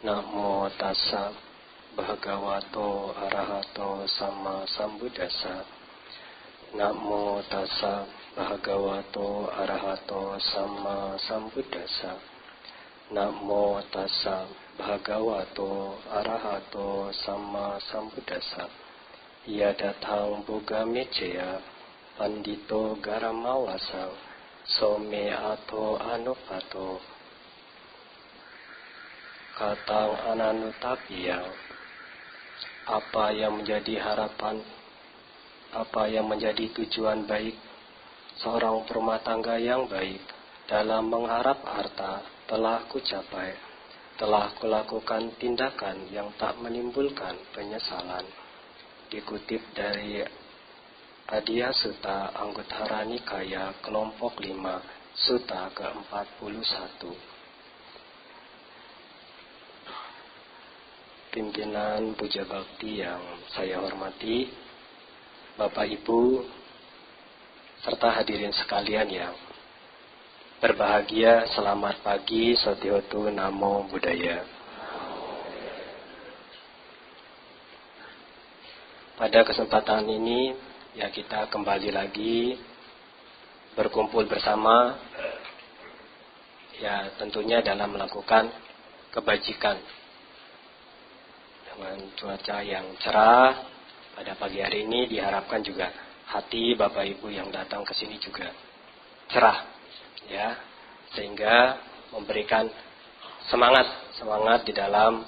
Namo tassa bhagavato arahato sama sambuddhassa. Namo tassa bhagavato arahato sama sambuddhassa. Namo tassa bhagavato arahato sama sambuddhassa. Yadatang bugamecaya pandito garamawasa some ato anupato. Katang ananutapiyang, apa yang menjadi harapan, apa yang menjadi tujuan baik seorang rumah tangga yang baik dalam mengharap harta telah kucapai, telah kulakukan tindakan yang tak menimbulkan penyesalan. Dikutip dari Adya Sutta Anguttara Nikaya kelompok 5 Sutta ke-41. Pimpinan Puja Bakti yang saya hormati, Bapak Ibu serta hadirin sekalian yang berbahagia, selamat pagi, Sotiotu Namo Buddhaya. Pada kesempatan ini ya kita kembali lagi berkumpul bersama, ya tentunya dalam melakukan kebajikan. Dengan cuaca yang cerah pada pagi hari ini diharapkan juga hati Bapak Ibu yang datang ke sini juga cerah, ya, sehingga memberikan semangat di dalam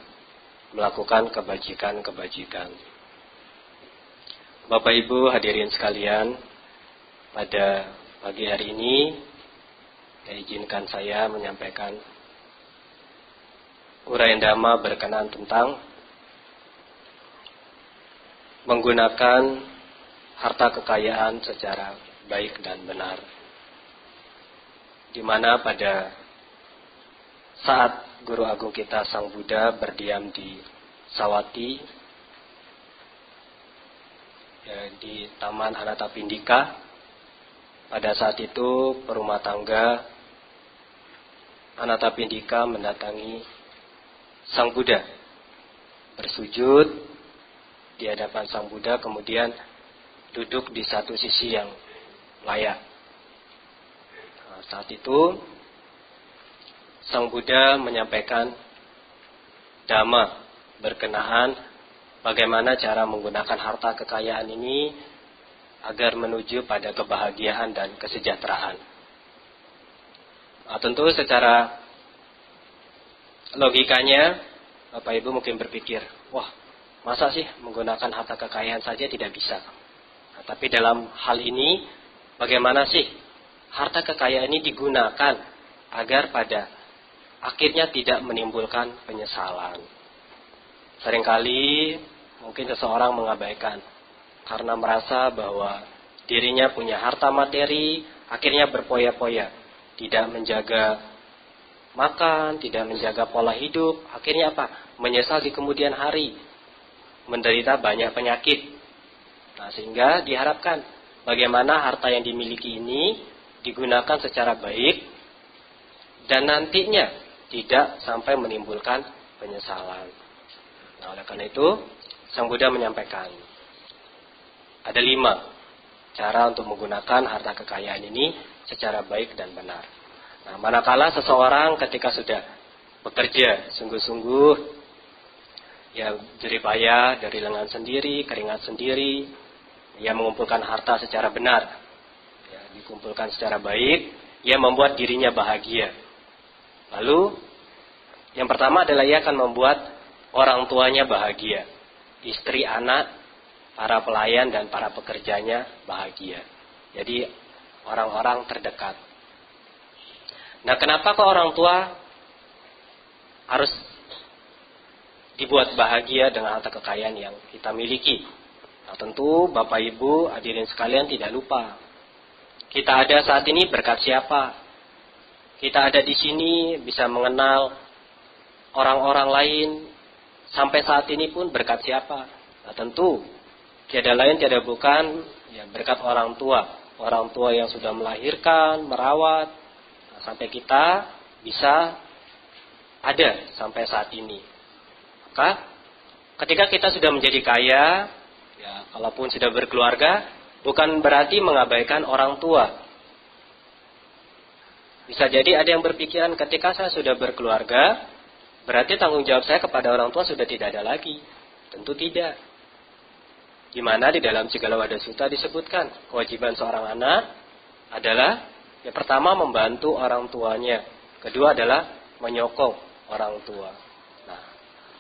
melakukan kebajikan. Bapak Ibu hadirin sekalian, pada pagi hari ini izinkan saya menyampaikan uraian dhamma berkenaan tentang menggunakan harta kekayaan secara baik dan benar. Di mana pada saat Guru Agung kita Sang Buddha berdiam di Sawati, ya, di Taman Anathapindika, pada saat itu perumah tangga Anathapindika mendatangi Sang Buddha, bersujud di hadapan Sang Buddha, kemudian duduk di satu sisi yang layak. Nah, saat itu Sang Buddha menyampaikan dhamma berkenaan bagaimana cara menggunakan harta kekayaan ini agar menuju pada kebahagiaan dan kesejahteraan. Nah, tentu secara logikanya Bapak Ibu mungkin berpikir, wah, masa sih menggunakan harta kekayaan saja tidak bisa? Nah, tapi dalam hal ini, bagaimana sih harta kekayaan ini digunakan agar pada akhirnya tidak menimbulkan penyesalan? Seringkali mungkin seseorang mengabaikan karena merasa bahwa dirinya punya harta materi, akhirnya berpoya-poya, tidak menjaga makan, tidak menjaga pola hidup, akhirnya apa? Menyesal di kemudian hari, menderita banyak penyakit. Nah, sehingga diharapkan bagaimana harta yang dimiliki ini digunakan secara baik dan nantinya tidak sampai menimbulkan penyesalan. Nah, oleh karena itu Sang Buddha menyampaikan ada 5 cara untuk menggunakan harta kekayaan ini secara baik dan benar. Nah, manakala seseorang ketika sudah bekerja sungguh-sungguh, ya jeripaya dari lengan sendiri, keringat sendiri, ya mengumpulkan harta secara benar, ya, dikumpulkan secara baik, ya membuat dirinya bahagia. Lalu yang pertama adalah ia akan membuat orang tuanya bahagia, istri, anak, para pelayan dan para pekerjanya bahagia. Jadi orang-orang terdekat. Nah, kenapa kok orang tua harus dibuat bahagia dengan harta kekayaan yang kita miliki? Nah, tentu Bapak Ibu hadirin sekalian tidak lupa, kita ada saat ini berkat siapa? Kita ada di sini bisa mengenal orang-orang lain, sampai saat ini pun berkat siapa? Nah, tentu tiada lain tiada bukan ya berkat orang tua yang sudah melahirkan, merawat, nah, sampai kita bisa ada sampai saat ini. Maka ketika kita sudah menjadi kaya, ya kalaupun sudah berkeluarga, bukan berarti mengabaikan orang tua. Bisa jadi ada yang berpikiran ketika saya sudah berkeluarga, berarti tanggung jawab saya kepada orang tua sudah tidak ada lagi. Tentu tidak. Di mana di dalam Cigala Wada Sutta disebutkan kewajiban seorang anak adalah yang pertama membantu orang tuanya, kedua adalah menyokong orang tua. Nah,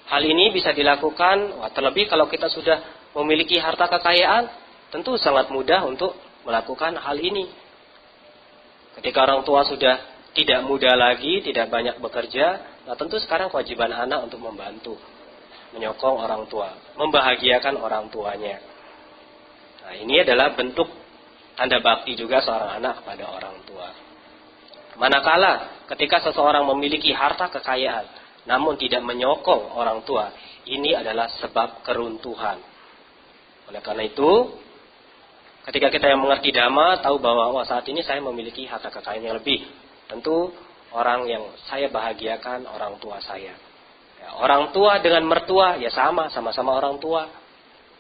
hal ini bisa dilakukan, terlebih kalau kita sudah memiliki harta kekayaan, tentu sangat mudah untuk melakukan hal ini. Ketika orang tua sudah tidak muda lagi, tidak banyak bekerja, nah tentu sekarang kewajiban anak untuk membantu, menyokong orang tua, membahagiakan orang tuanya. Nah, ini adalah bentuk tanda bakti juga seorang anak kepada orang tua. Manakala ketika seseorang memiliki harta kekayaan, namun tidak menyokong orang tua, ini adalah sebab keruntuhan. Oleh karena itu, ketika kita yang mengerti Dhamma, tahu bahwa saat ini saya memiliki harta kekayaan yang lebih. Tentu orang yang saya bahagiakan orang tua saya. Ya, orang tua dengan mertua ya sama-sama orang tua.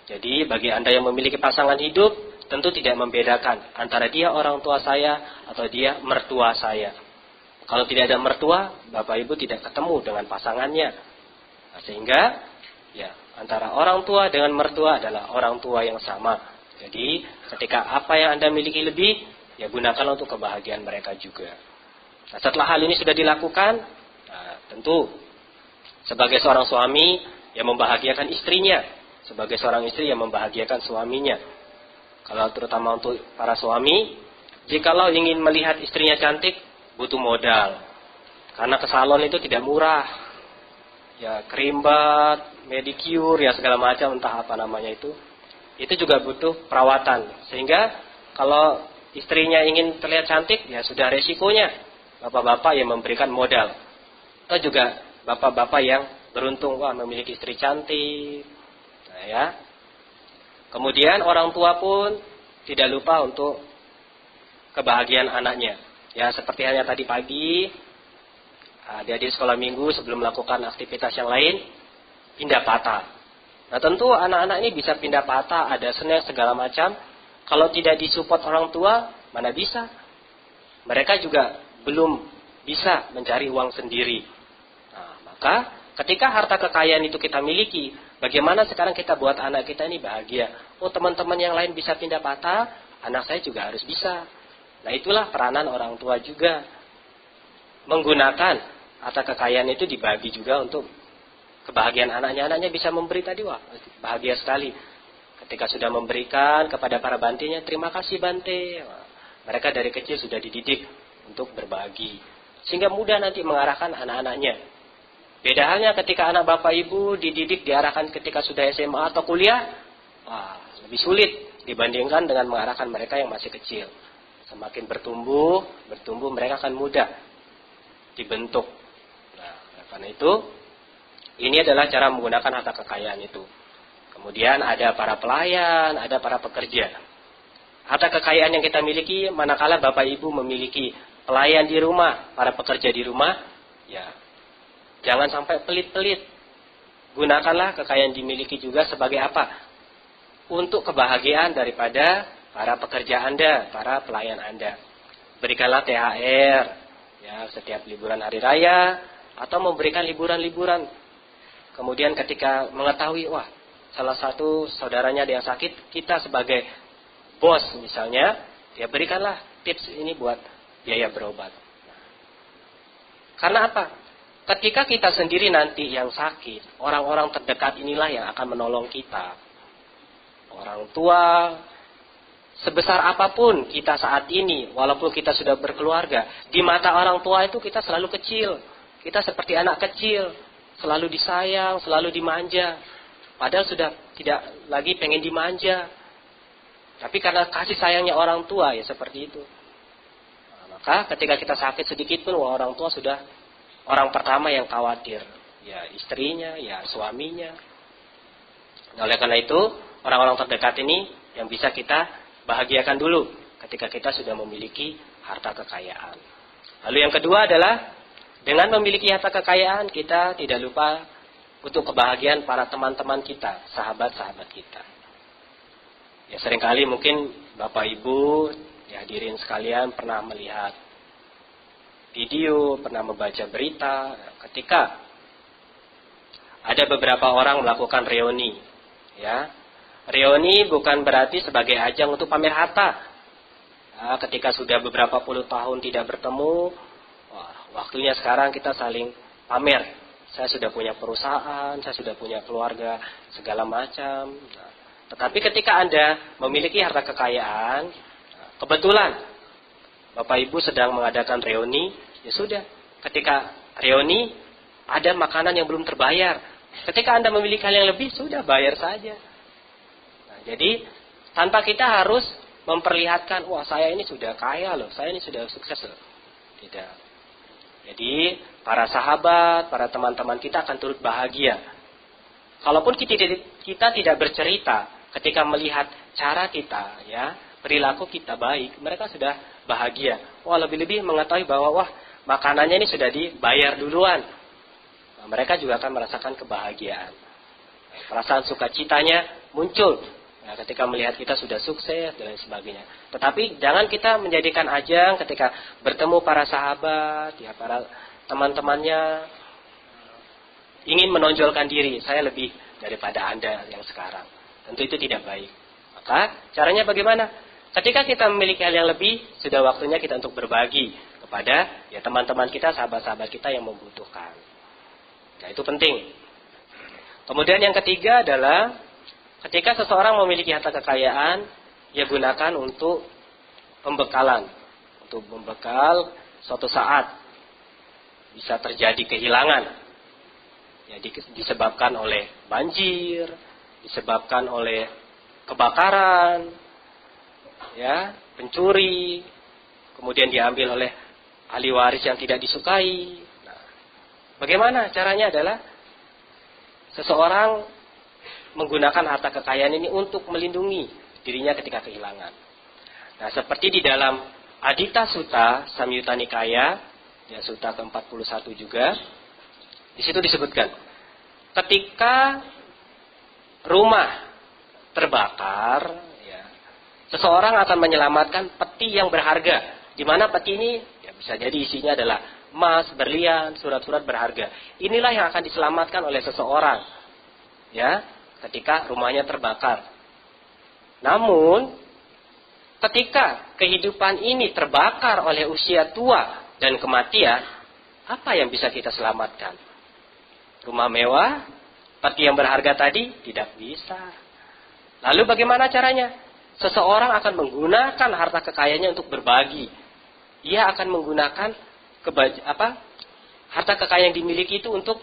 Jadi bagi Anda yang memiliki pasangan hidup, tentu tidak membedakan antara dia orang tua saya atau dia mertua saya. Kalau tidak ada mertua, Bapak Ibu tidak ketemu dengan pasangannya. Nah, sehingga ya antara orang tua dengan mertua adalah orang tua yang sama. Jadi ketika apa yang Anda miliki lebih, ya gunakan untuk kebahagiaan mereka juga. Nah, setelah hal ini sudah dilakukan, nah, tentu sebagai seorang suami yang membahagiakan istrinya, sebagai seorang istri yang membahagiakan suaminya. Kalau terutama untuk para suami, jikalau ingin melihat istrinya cantik, butuh modal. Karena ke salon itu tidak murah. Ya krimbat, medicure, ya segala macam entah apa namanya itu. Itu juga butuh perawatan. Sehingga kalau istrinya ingin terlihat cantik, ya sudah resikonya. Bapak-bapak yang memberikan modal. Atau juga bapak-bapak yang beruntung, memiliki istri cantik. Nah, ya. Kemudian orang tua pun tidak lupa untuk kebahagiaan anaknya. Ya, seperti halnya tadi pagi, adik-adik sekolah minggu sebelum melakukan aktivitas yang lain, pindah patah. Nah, tentu anak-anak ini bisa pindah patah, ada senen segala macam. Kalau tidak disupport orang tua, mana bisa? Mereka juga belum bisa mencari uang sendiri. Nah, maka ketika harta kekayaan itu kita miliki, bagaimana sekarang kita buat anak kita ini bahagia? Oh, teman-teman yang lain bisa pindah patah, anak saya juga harus bisa. Nah, itulah peranan orang tua juga. Menggunakan harta kekayaan itu dibagi juga untuk kebahagiaan anaknya. Anaknya bisa memberi tadi, bahagia sekali. Ketika sudah memberikan kepada para bantinya, terima kasih Bante. Mereka dari kecil sudah dididik untuk berbagi. Sehingga mudah nanti mengarahkan anak-anaknya. Beda halnya ketika anak bapak ibu dididik, diarahkan ketika sudah SMA atau kuliah, lebih sulit dibandingkan dengan mengarahkan mereka yang masih kecil. Semakin bertumbuh mereka akan mudah dibentuk. Nah, karena itu, ini adalah cara menggunakan harta kekayaan itu. Kemudian ada para pelayan, ada para pekerja. Harta kekayaan yang kita miliki, manakala bapak ibu memiliki pelayan di rumah, para pekerja di rumah, ya jangan sampai pelit-pelit. Gunakanlah kekayaan dimiliki juga sebagai apa? Untuk kebahagiaan daripada para pekerja Anda, para pelayan Anda. Berikanlah THR, ya setiap liburan hari raya, atau memberikan liburan-liburan. Kemudian ketika mengetahui, salah satu saudaranya ada yang sakit, kita sebagai bos misalnya, ya berikanlah tips ini buat biaya berobat. Karena apa? Ketika kita sendiri nanti yang sakit, orang-orang terdekat inilah yang akan menolong kita. Orang tua, sebesar apapun kita saat ini, walaupun kita sudah berkeluarga, di mata orang tua itu kita selalu kecil. Kita seperti anak kecil, selalu disayang, selalu dimanja. Padahal sudah tidak lagi pengen dimanja. Tapi karena kasih sayangnya orang tua, ya seperti itu. Nah, maka ketika kita sakit sedikit pun, orang tua sudah orang pertama yang khawatir. Ya istrinya, ya suaminya. Nah, oleh karena itu, orang-orang terdekat ini yang bisa kita bahagiakan dulu ketika kita sudah memiliki harta kekayaan. Lalu yang kedua adalah dengan memiliki harta kekayaan kita tidak lupa untuk kebahagiaan para teman-teman kita, sahabat-sahabat kita. Ya seringkali mungkin Bapak Ibu, ya hadirin sekalian pernah melihat video, pernah membaca berita ketika ada beberapa orang melakukan reuni. Ya, reuni bukan berarti sebagai ajang untuk pamer harta. Ya, ketika sudah beberapa puluh tahun tidak bertemu, waktunya sekarang kita saling pamer. Saya sudah punya perusahaan, saya sudah punya keluarga, segala macam. Nah, tetapi ketika Anda memiliki harta kekayaan, kebetulan Bapak Ibu sedang mengadakan reuni, ya sudah. Ketika reuni, ada makanan yang belum terbayar. Ketika Anda memiliki hal yang lebih, sudah bayar saja. Nah, jadi, tanpa kita harus memperlihatkan, wah saya ini sudah kaya loh, saya ini sudah sukses loh. Tidak. Jadi, para sahabat, para teman-teman kita akan turut bahagia. Kalaupun kita tidak bercerita, ketika melihat cara kita, ya perilaku kita baik, mereka sudah bahagia. Wah lebih-lebih mengetahui bahwa wah makanannya ini sudah dibayar duluan. Nah, mereka juga akan merasakan kebahagiaan. Perasaan sukacitanya muncul ketika melihat kita sudah sukses dan lain sebagainya. Tetapi jangan kita menjadikan ajang ketika bertemu para sahabat, ya para teman-temannya ingin menonjolkan diri, saya lebih daripada Anda yang sekarang. Tentu itu tidak baik. Maka caranya bagaimana? Ketika kita memiliki hal yang lebih, sudah waktunya kita untuk berbagi kepada ya teman-teman kita, sahabat-sahabat kita yang membutuhkan. Nah, itu penting. Kemudian yang ketiga adalah ketika seseorang memiliki harta kekayaan, ia gunakan untuk pembekalan, untuk membekal suatu saat bisa terjadi kehilangan. Ya, disebabkan oleh banjir, disebabkan oleh kebakaran, ya, pencuri, kemudian diambil oleh ahli waris yang tidak disukai. Nah, bagaimana caranya adalah seseorang menggunakan harta kekayaan ini untuk melindungi dirinya ketika kehilangan. Nah, seperti di dalam Adita Sutta Samyutta Nikaya, ya Sutta ke-41 juga, di situ disebutkan, ketika rumah terbakar, ya, seseorang akan menyelamatkan peti yang berharga. Di mana peti ini ya, bisa jadi isinya adalah emas, berlian, surat-surat berharga. Inilah yang akan diselamatkan oleh seseorang, ya, ketika rumahnya terbakar. Namun, ketika kehidupan ini terbakar oleh usia tua dan kematian, apa yang bisa kita selamatkan? Rumah mewah, peti yang berharga tadi tidak bisa. Lalu bagaimana caranya? Seseorang akan menggunakan harta kekayaannya untuk berbagi. Ia akan menggunakan harta kekayaan yang dimiliki itu untuk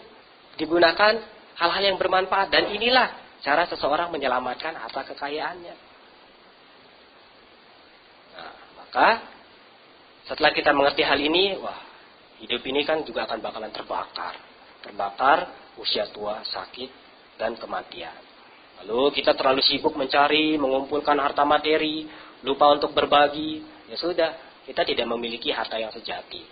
digunakan hal-hal yang bermanfaat. Dan inilah cara seseorang menyelamatkan harta kekayaannya. Nah, maka setelah kita mengerti hal ini, wah, hidup ini kan juga akan bakalan terbakar, usia tua, sakit, dan kematian. Lalu kita terlalu sibuk mencari, mengumpulkan harta materi, lupa untuk berbagi. Ya sudah, kita tidak memiliki harta yang sejati.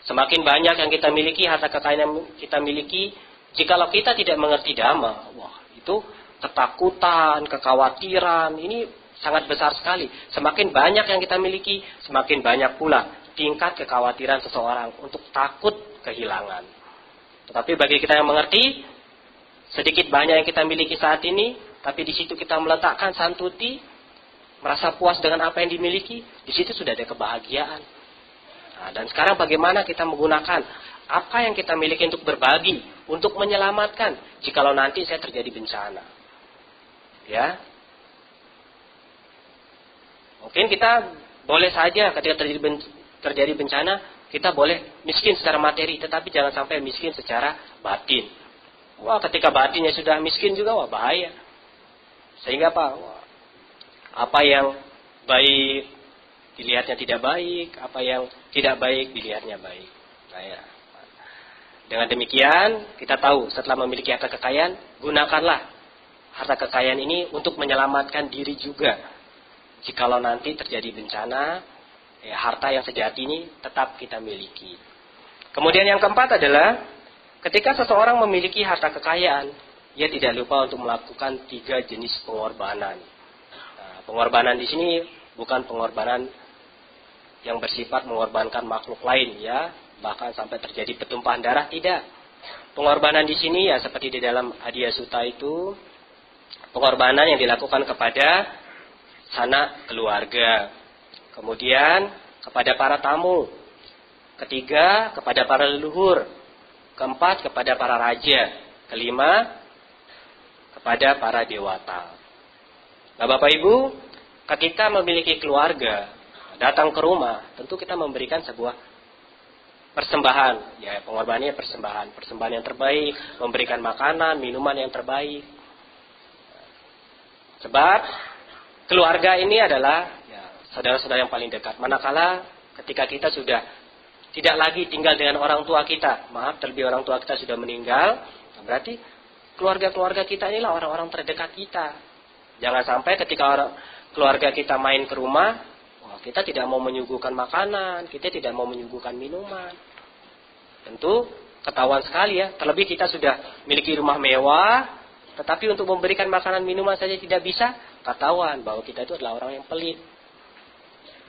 Semakin banyak yang kita miliki, harta kekayaan yang kita miliki, jikalau kita tidak mengerti Dhamma, wah itu ketakutan, kekhawatiran, ini sangat besar sekali. Semakin banyak yang kita miliki, semakin banyak pula tingkat kekhawatiran seseorang untuk takut kehilangan. Tetapi bagi kita yang mengerti, sedikit banyak yang kita miliki saat ini, tapi di situ kita meletakkan santuti, merasa puas dengan apa yang dimiliki, di situ sudah ada kebahagiaan. Nah, dan sekarang bagaimana kita menggunakan apa yang kita miliki untuk berbagi, untuk menyelamatkan, jikalau nanti saya terjadi bencana. Ya, mungkin kita boleh saja ketika terjadi bencana, kita boleh miskin secara materi, tetapi jangan sampai miskin secara batin. Wah, ketika batinnya sudah miskin juga, wah bahaya. Sehingga apa yang baik dilihatnya tidak baik, apa yang tidak baik dilihatnya baik. Nah, ya. Dengan demikian, kita tahu setelah memiliki harta kekayaan, gunakanlah harta kekayaan ini untuk menyelamatkan diri juga. Jikalau nanti terjadi bencana, ya, harta yang sejati ini tetap kita miliki. Kemudian yang keempat adalah Ketika seseorang memiliki harta kekayaan, ia tidak lupa untuk melakukan 3 jenis pengorbanan. Nah, pengorbanan di sini bukan pengorbanan yang bersifat mengorbankan makhluk lain, ya, bahkan sampai terjadi pertumpahan darah, tidak. Pengorbanan di sini ya seperti di dalam Adiya Sutta itu, pengorbanan yang dilakukan kepada sanak keluarga, kemudian kepada para tamu, ketiga kepada para leluhur, keempat kepada para raja, kelima kepada para dewata. Nah, Bapak Ibu, ketika memiliki keluarga, datang ke rumah, tentu kita memberikan sebuah persembahan, ya, pengorbanannya persembahan yang terbaik, memberikan makanan, minuman yang terbaik. Sebab keluarga ini adalah ya, saudara-saudara yang paling dekat. Manakala ketika kita sudah tidak lagi tinggal dengan orang tua kita, terlebih orang tua kita sudah meninggal, berarti keluarga-keluarga kita inilah orang-orang terdekat kita. Jangan sampai ketika keluarga kita main ke rumah, kita tidak mau menyuguhkan makanan, kita tidak mau menyuguhkan minuman. Tentu ketahuan sekali ya, terlebih kita sudah memiliki rumah mewah, tetapi untuk memberikan makanan minuman saja tidak bisa, ketahuan bahwa kita itu adalah orang yang pelit.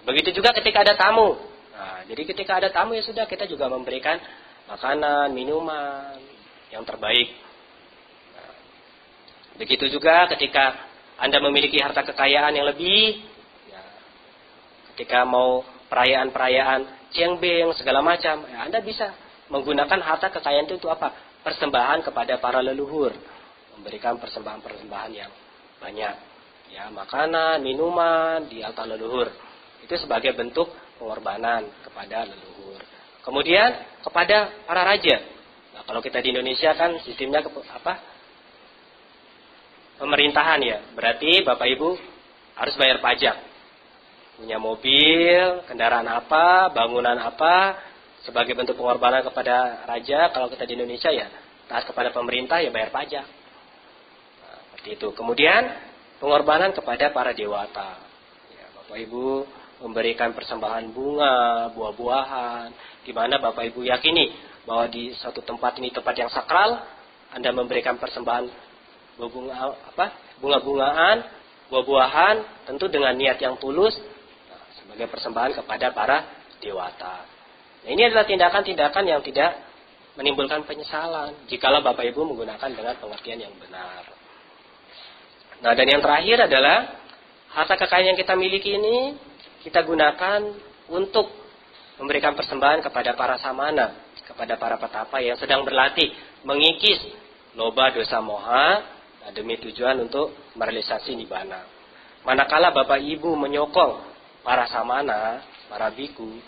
Begitu juga ketika ada tamu. Nah, jadi ketika ada tamu ya sudah, kita juga memberikan makanan, minuman yang terbaik. Nah, begitu juga ketika Anda memiliki harta kekayaan yang lebih, ya, ketika mau perayaan-perayaan ciengbeng segala macam, ya, Anda bisa menggunakan harta kekayaan itu untuk apa? Persembahan kepada para leluhur, memberikan persembahan-persembahan yang banyak, ya, makanan, minuman di altar leluhur. Itu sebagai bentuk pengorbanan kepada leluhur. Kemudian kepada para raja. Nah, kalau kita di Indonesia kan sistemnya pemerintahan ya. Berarti Bapak Ibu harus bayar pajak. Punya mobil, kendaraan apa, bangunan apa, sebagai bentuk pengorbanan kepada raja. Kalau kita di Indonesia ya taat kepada pemerintah ya bayar pajak. Nah, seperti itu. Kemudian pengorbanan kepada para dewata. Ya, Bapak Ibu memberikan persembahan bunga, buah-buahan, di mana Bapak Ibu yakini bahwa di suatu tempat ini tempat yang sakral, Anda memberikan persembahan bunga-bungaan, buah-buahan, tentu dengan niat yang tulus, sebagai persembahan kepada para dewata. Nah, ini adalah tindakan-tindakan yang tidak menimbulkan penyesalan, jikalau Bapak Ibu menggunakan dengan pengertian yang benar. Nah, dan yang terakhir adalah harta kekayaan yang kita miliki ini kita gunakan untuk memberikan persembahan kepada para samana, kepada para petapa yang sedang berlatih mengikis loba dosa moha, demi tujuan untuk merealisasi nibbana. Manakala Bapak Ibu menyokong para samana, para biku,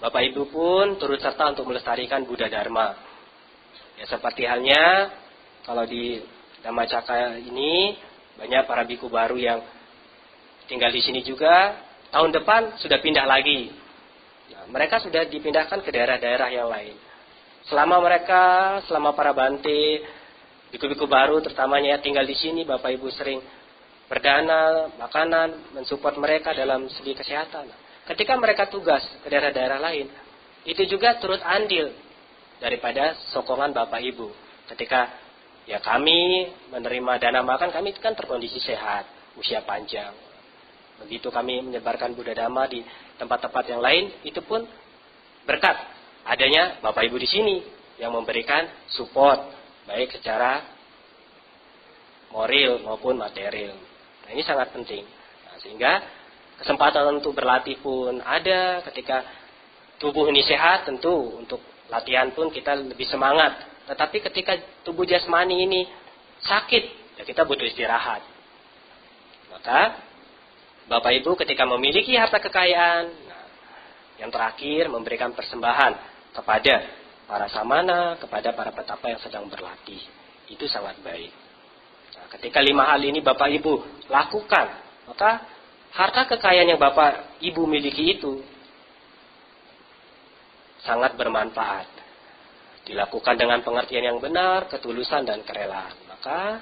Bapak Ibu pun turut serta untuk melestarikan Buddha Dharma. Ya, seperti halnya kalau di Dhammacakka ini banyak para biku baru yang tinggal di sini juga. Tahun depan sudah pindah lagi. Nah, mereka sudah dipindahkan ke daerah-daerah yang lain. Selama para bante, biku-biku baru terutamanya tinggal di sini, Bapak Ibu sering berdana, makanan, mensupport mereka dalam segi kesehatan. Ketika mereka tugas ke daerah-daerah lain, itu juga turut andil daripada sokongan Bapak Ibu. Ketika ya kami menerima dana makan, kami kan terkondisi sehat, usia panjang. Begitu kami menyebarkan Buddha Dhamma di tempat-tempat yang lain, itu pun berkat adanya Bapak Ibu di sini yang memberikan support baik secara moral maupun material. Nah, ini sangat penting. Nah, sehingga kesempatan untuk berlatih pun ada. Ketika tubuh ini sehat, tentu untuk latihan pun kita lebih semangat. Tetapi ketika tubuh jasmani ini sakit, ya kita butuh istirahat. Maka Bapak Ibu ketika memiliki harta kekayaan, nah, yang terakhir memberikan persembahan kepada para samana, kepada para petapa yang sedang berlatih. Itu sangat baik. Nah, ketika 5 hal ini Bapak Ibu lakukan, maka harta kekayaan yang Bapak Ibu miliki itu sangat bermanfaat. Dilakukan dengan pengertian yang benar, ketulusan dan kerelaan. Maka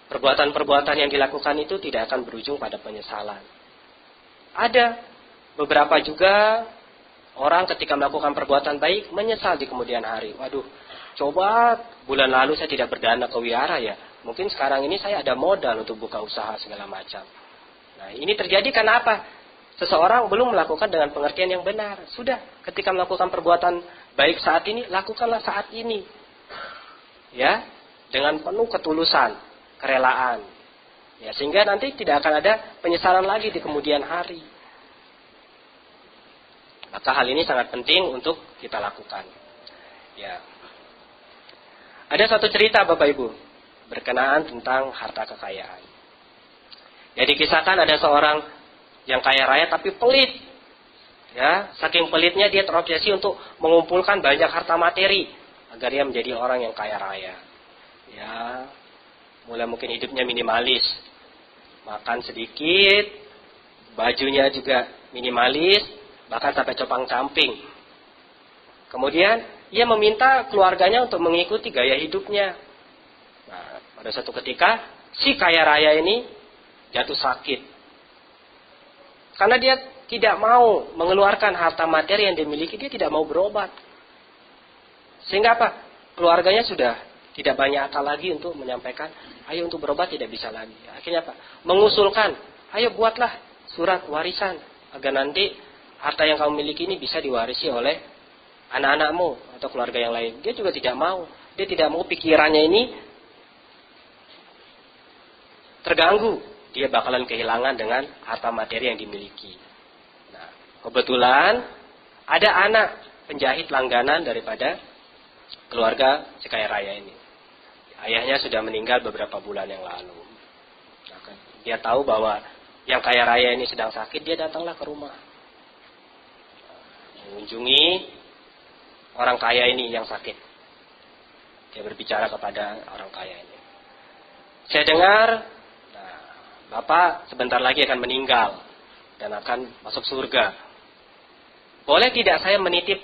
perbuatan-perbuatan yang dilakukan itu tidak akan berujung pada penyesalan. Ada beberapa juga orang ketika melakukan perbuatan baik menyesal di kemudian hari. Waduh, Coba bulan lalu saya tidak berdana ke wihara ya. Mungkin sekarang ini saya ada modal untuk buka usaha segala macam. Nah, ini terjadi karena apa? Seseorang belum melakukan dengan pengertian yang benar. Sudah, ketika melakukan perbuatan baik saat ini, lakukanlah saat ini. Ya, dengan penuh ketulusan, kerelaan. Ya, sehingga nanti tidak akan ada penyesalan lagi di kemudian hari. Maka hal ini sangat penting untuk kita lakukan. Ya. Ada satu cerita Bapak Ibu berkenaan tentang harta kekayaan. Ya, dikisahkan ada seorang yang kaya raya tapi pelit. Ya, saking pelitnya dia terobsesi untuk mengumpulkan banyak harta materi agar dia menjadi orang yang kaya raya. Ya, mulai mungkin hidupnya minimalis, makan sedikit, bajunya juga minimalis, bahkan sampai compang-camping. Kemudian ia meminta keluarganya untuk mengikuti gaya hidupnya. Nah, pada suatu ketika si kaya raya ini jatuh sakit. Karena dia tidak mau mengeluarkan harta materi yang dimiliki, dia tidak mau berobat. Sehingga apa? Keluarganya sudah tidak banyak akal lagi untuk menyampaikan, ayo untuk berobat tidak bisa lagi. Akhirnya apa? Mengusulkan, ayo buatlah surat warisan agar nanti harta yang kamu miliki ini bisa diwarisi oleh anak-anakmu atau keluarga yang lain. Dia juga tidak mau. Dia tidak mau pikirannya ini terganggu. Dia bakalan kehilangan dengan harta materi yang dimiliki. Nah, kebetulan ada anak penjahit langganan daripada keluarga si kaya raya ini. Ayahnya sudah meninggal beberapa bulan yang lalu. Nah, dia tahu bahwa yang kaya raya ini sedang sakit, dia datanglah ke rumah. Mengunjungi orang kaya ini yang sakit. Dia berbicara kepada orang kaya ini. Saya dengar, Bapak sebentar lagi akan meninggal dan akan masuk surga. Boleh tidak saya menitip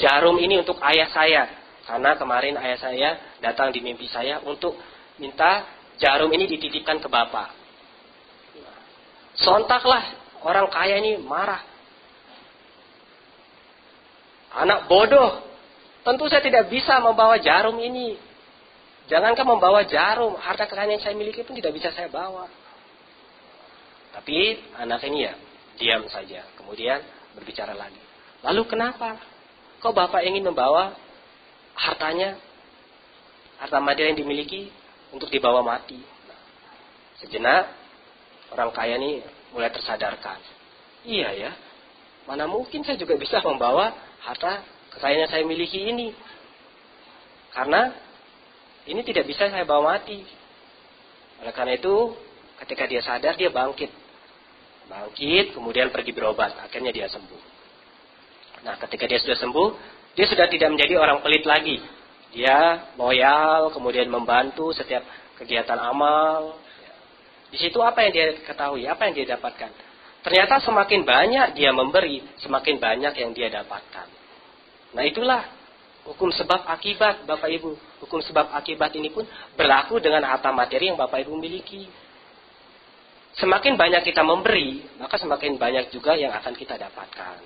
jarum ini untuk ayah saya? Karena kemarin ayah saya datang di mimpi saya untuk minta jarum ini dititipkan ke Bapak. Sontaklah orang kaya ini marah. Anak bodoh, tentu saya tidak bisa membawa jarum ini. Jangankan membawa jarum, harta kekayaan yang saya miliki pun tidak bisa saya bawa. Tapi anak ini ya diam saja. Kemudian berbicara lagi. Lalu kenapa? Kok Bapak ingin membawa hartanya, harta materi yang dimiliki untuk dibawa mati? Sejenak orang kaya ini mulai tersadarkan. Iya ya, mana mungkin saya juga bisa membawa harta kekayaan yang saya miliki ini. Karena ini tidak bisa saya bawa mati. Oleh karena itu, ketika dia sadar, dia bangkit. Bangkit, kemudian pergi berobat. Akhirnya dia sembuh. Nah, ketika dia sudah sembuh, dia sudah tidak menjadi orang pelit lagi. Dia loyal, kemudian membantu setiap kegiatan amal. Di situ apa yang dia ketahui, apa yang dia dapatkan? Ternyata semakin banyak dia memberi, semakin banyak yang dia dapatkan. Nah, itulah hukum sebab akibat, Bapak Ibu. Hukum sebab akibat ini pun berlaku dengan harta materi yang Bapak Ibu miliki. Semakin banyak kita memberi, maka semakin banyak juga yang akan kita dapatkan.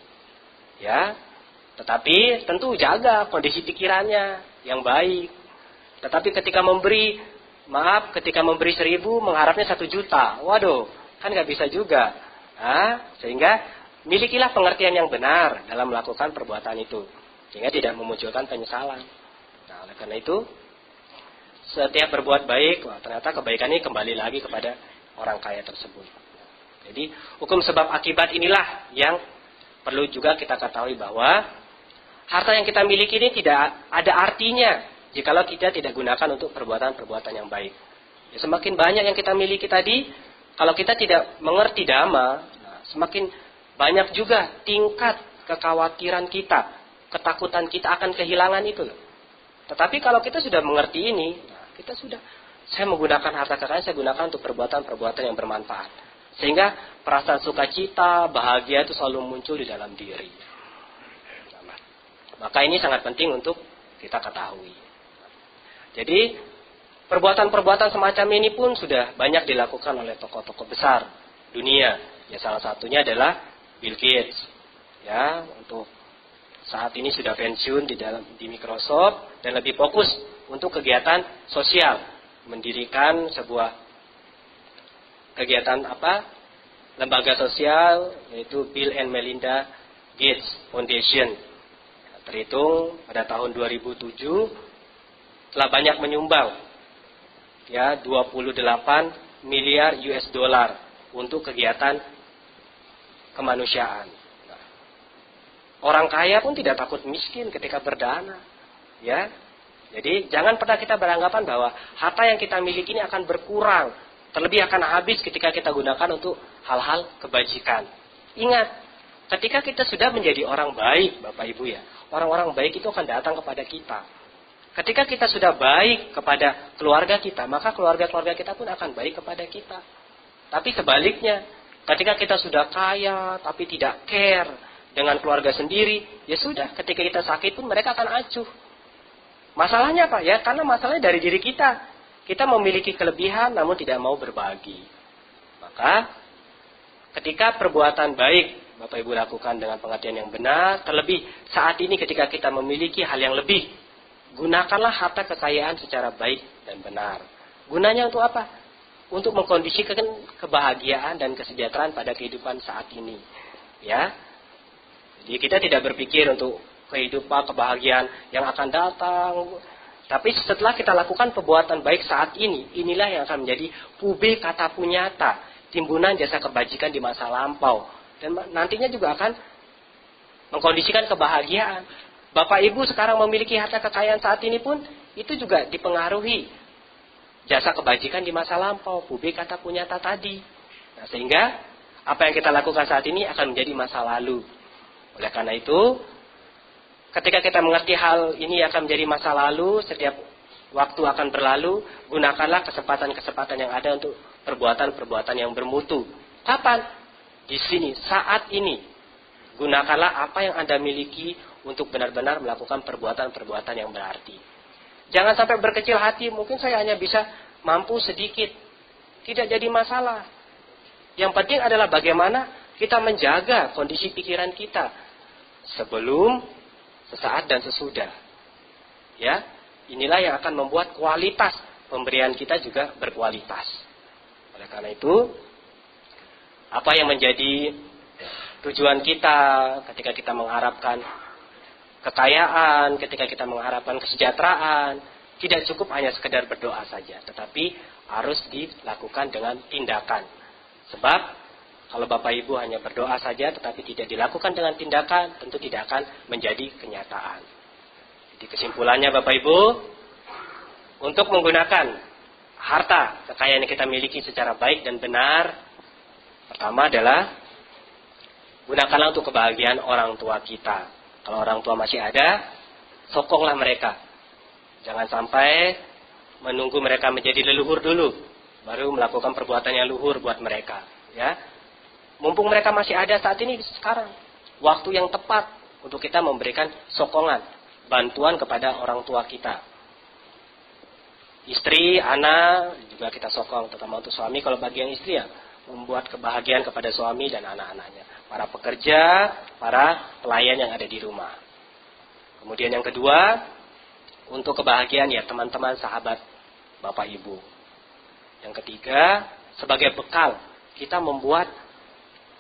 Ya, tetapi tentu jaga kondisi pikirannya yang baik. Tetapi ketika memberi, ketika memberi 1.000 mengharapnya 1 juta. Waduh, kan nggak bisa juga. Sehingga milikilah pengertian yang benar dalam melakukan perbuatan itu, sehingga tidak memunculkan penyesalan. Nah, oleh karena itu, setiap berbuat baik, ternyata kebaikan ini kembali lagi kepada orang kaya tersebut. Jadi hukum sebab akibat inilah yang perlu juga kita ketahui, bahwa harta yang kita miliki ini tidak ada artinya jikalau kita tidak gunakan untuk perbuatan-perbuatan yang baik. Ya, semakin banyak yang kita miliki tadi, kalau kita tidak mengerti dhamma, semakin banyak juga tingkat kekhawatiran kita, ketakutan kita akan kehilangan itu. Tetapi kalau kita sudah mengerti ini, kita sudah, saya menggunakan harta kekayaan, saya gunakan untuk perbuatan-perbuatan yang bermanfaat. Sehingga perasaan sukacita, bahagia itu selalu muncul di dalam diri. Maka ini sangat penting untuk kita ketahui. Jadi perbuatan-perbuatan semacam ini pun sudah banyak dilakukan oleh tokoh-tokoh besar dunia. Ya, salah satunya adalah Bill Gates. Ya, untuk saat ini sudah pensiun di Microsoft dan lebih fokus untuk kegiatan sosial, mendirikan sebuah kegiatan lembaga sosial, yaitu Bill and Melinda Gates Foundation. Terhitung pada tahun 2007 telah banyak menyumbang 28 miliar US dollar untuk kegiatan kemanusiaan. Orang kaya pun tidak takut miskin ketika berdana, ya. Jadi jangan pernah kita beranggapan bahwa harta yang kita miliki ini akan berkurang, terlebih akan habis ketika kita gunakan untuk hal-hal kebajikan. Ingat, ketika kita sudah menjadi orang baik, Bapak Ibu ya, orang-orang baik itu akan datang kepada kita. Ketika kita sudah baik kepada keluarga kita, maka keluarga-keluarga kita pun akan baik kepada kita. Tapi sebaliknya, ketika kita sudah kaya tapi tidak care dengan keluarga sendiri, ya sudah, ketika kita sakit pun mereka akan acuh. Masalahnya apa? Ya, karena masalahnya dari diri kita. Kita memiliki kelebihan namun tidak mau berbagi. Maka ketika perbuatan baik Bapak Ibu lakukan dengan pengertian yang benar, terlebih saat ini ketika kita memiliki hal yang lebih, gunakanlah harta kekayaan secara baik dan benar. Gunanya untuk apa? Untuk mengkondisikan kebahagiaan dan kesejahteraan pada kehidupan saat ini. Ya. Jadi kita tidak berpikir untuk kehidupan kebahagiaan yang akan datang. Tapi setelah kita lakukan perbuatan baik saat ini, inilah yang akan menjadi pube kata punyata, timbunan jasa kebajikan di masa lampau. Dan nantinya juga akan mengkondisikan kebahagiaan. Bapak Ibu sekarang memiliki harta kekayaan saat ini pun, itu juga dipengaruhi jasa kebajikan di masa lampau, pube kata punyata tadi. Nah, sehingga apa yang kita lakukan saat ini akan menjadi masa lalu. Oleh karena itu, ketika kita mengerti hal ini akan menjadi masa lalu, setiap waktu akan berlalu, gunakanlah kesempatan-kesempatan yang ada untuk perbuatan-perbuatan yang bermutu. Kapan? Di sini, saat ini. Gunakanlah apa yang Anda miliki untuk benar-benar melakukan perbuatan-perbuatan yang berarti. Jangan sampai berkecil hati, mungkin saya hanya bisa mampu sedikit. Tidak jadi masalah. Yang penting adalah bagaimana kita menjaga kondisi pikiran kita sebelum, sesaat dan sesudah. Ya, inilah yang akan membuat kualitas pemberian kita juga berkualitas. Oleh karena itu, apa yang menjadi tujuan kita ketika kita mengharapkan kekayaan, ketika kita mengharapkan kesejahteraan, tidak cukup hanya sekedar berdoa saja, tetapi harus dilakukan dengan tindakan. Sebab kalau Bapak Ibu hanya berdoa saja tetapi tidak dilakukan dengan tindakan, tentu tidak akan menjadi kenyataan. Jadi kesimpulannya Bapak Ibu, untuk menggunakan harta kekayaan yang kita miliki secara baik dan benar, pertama adalah gunakanlah untuk kebahagiaan orang tua kita. Kalau orang tua masih ada, sokonglah mereka. Jangan sampai menunggu mereka menjadi leluhur dulu, baru melakukan perbuatan yang luhur buat mereka. Ya. Mumpung mereka masih ada saat ini, sekarang waktu yang tepat untuk kita memberikan sokongan, bantuan kepada orang tua kita. Istri, anak juga kita sokong, terutama untuk suami. Kalau bagi yang istri ya, membuat kebahagiaan kepada suami dan anak-anaknya. Para pekerja, para pelayan yang ada di rumah. Kemudian yang kedua, untuk kebahagiaan ya teman-teman, sahabat, Bapak Ibu. Yang ketiga, sebagai bekal, kita membuat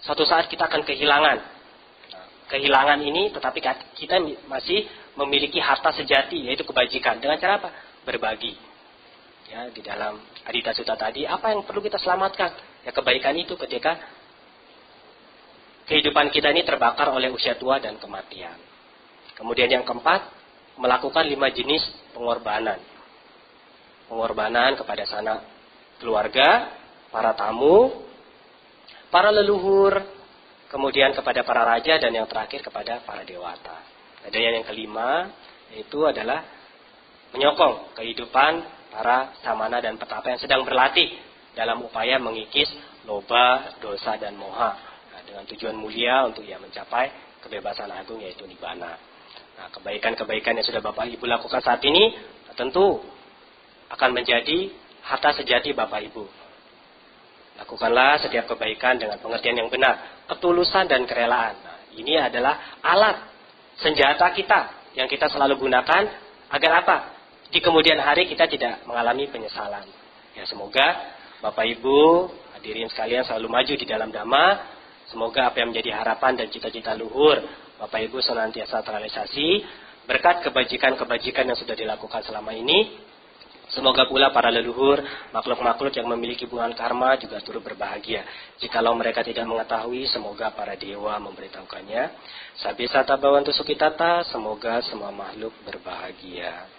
suatu saat kita akan kehilangan. Nah, kehilangan ini tetapi kita masih memiliki harta sejati, yaitu kebajikan. Dengan cara apa? Berbagi. Ya, di dalam Adita Sutta tadi, apa yang perlu kita selamatkan? Ya, kebaikan itu ketika kehidupan kita ini terbakar oleh usia tua dan kematian. Kemudian yang keempat, melakukan 5 jenis pengorbanan. Pengorbanan kepada sanak keluarga, para tamu, para leluhur, kemudian kepada para raja, dan yang terakhir kepada para dewata. Ada yang kelima, yaitu adalah menyokong kehidupan para samana dan petapa yang sedang berlatih dalam upaya mengikis loba, dosa, dan moha. Nah, dengan tujuan mulia untuk mencapai kebebasan agung, yaitu nibbana. Nah, kebaikan-kebaikan yang sudah Bapak Ibu lakukan saat ini, tentu akan menjadi harta sejati Bapak Ibu. Lakukanlah setiap kebaikan dengan pengertian yang benar, ketulusan dan kerelaan. Nah, ini adalah alat senjata kita yang kita selalu gunakan agar apa? Di kemudian hari kita tidak mengalami penyesalan. Ya, semoga Bapak Ibu hadirin sekalian selalu maju di dalam dhamma. Semoga apa yang menjadi harapan dan cita-cita luhur Bapak Ibu senantiasa terrealisasi berkat kebajikan-kebajikan yang sudah dilakukan selama ini. Semoga pula para leluhur, makhluk-makhluk yang memiliki hubungan karma juga turut berbahagia. Jikalau mereka tidak mengetahui, semoga para dewa memberitahukannya. Sabisata bawantu sukitata, semoga semua makhluk berbahagia.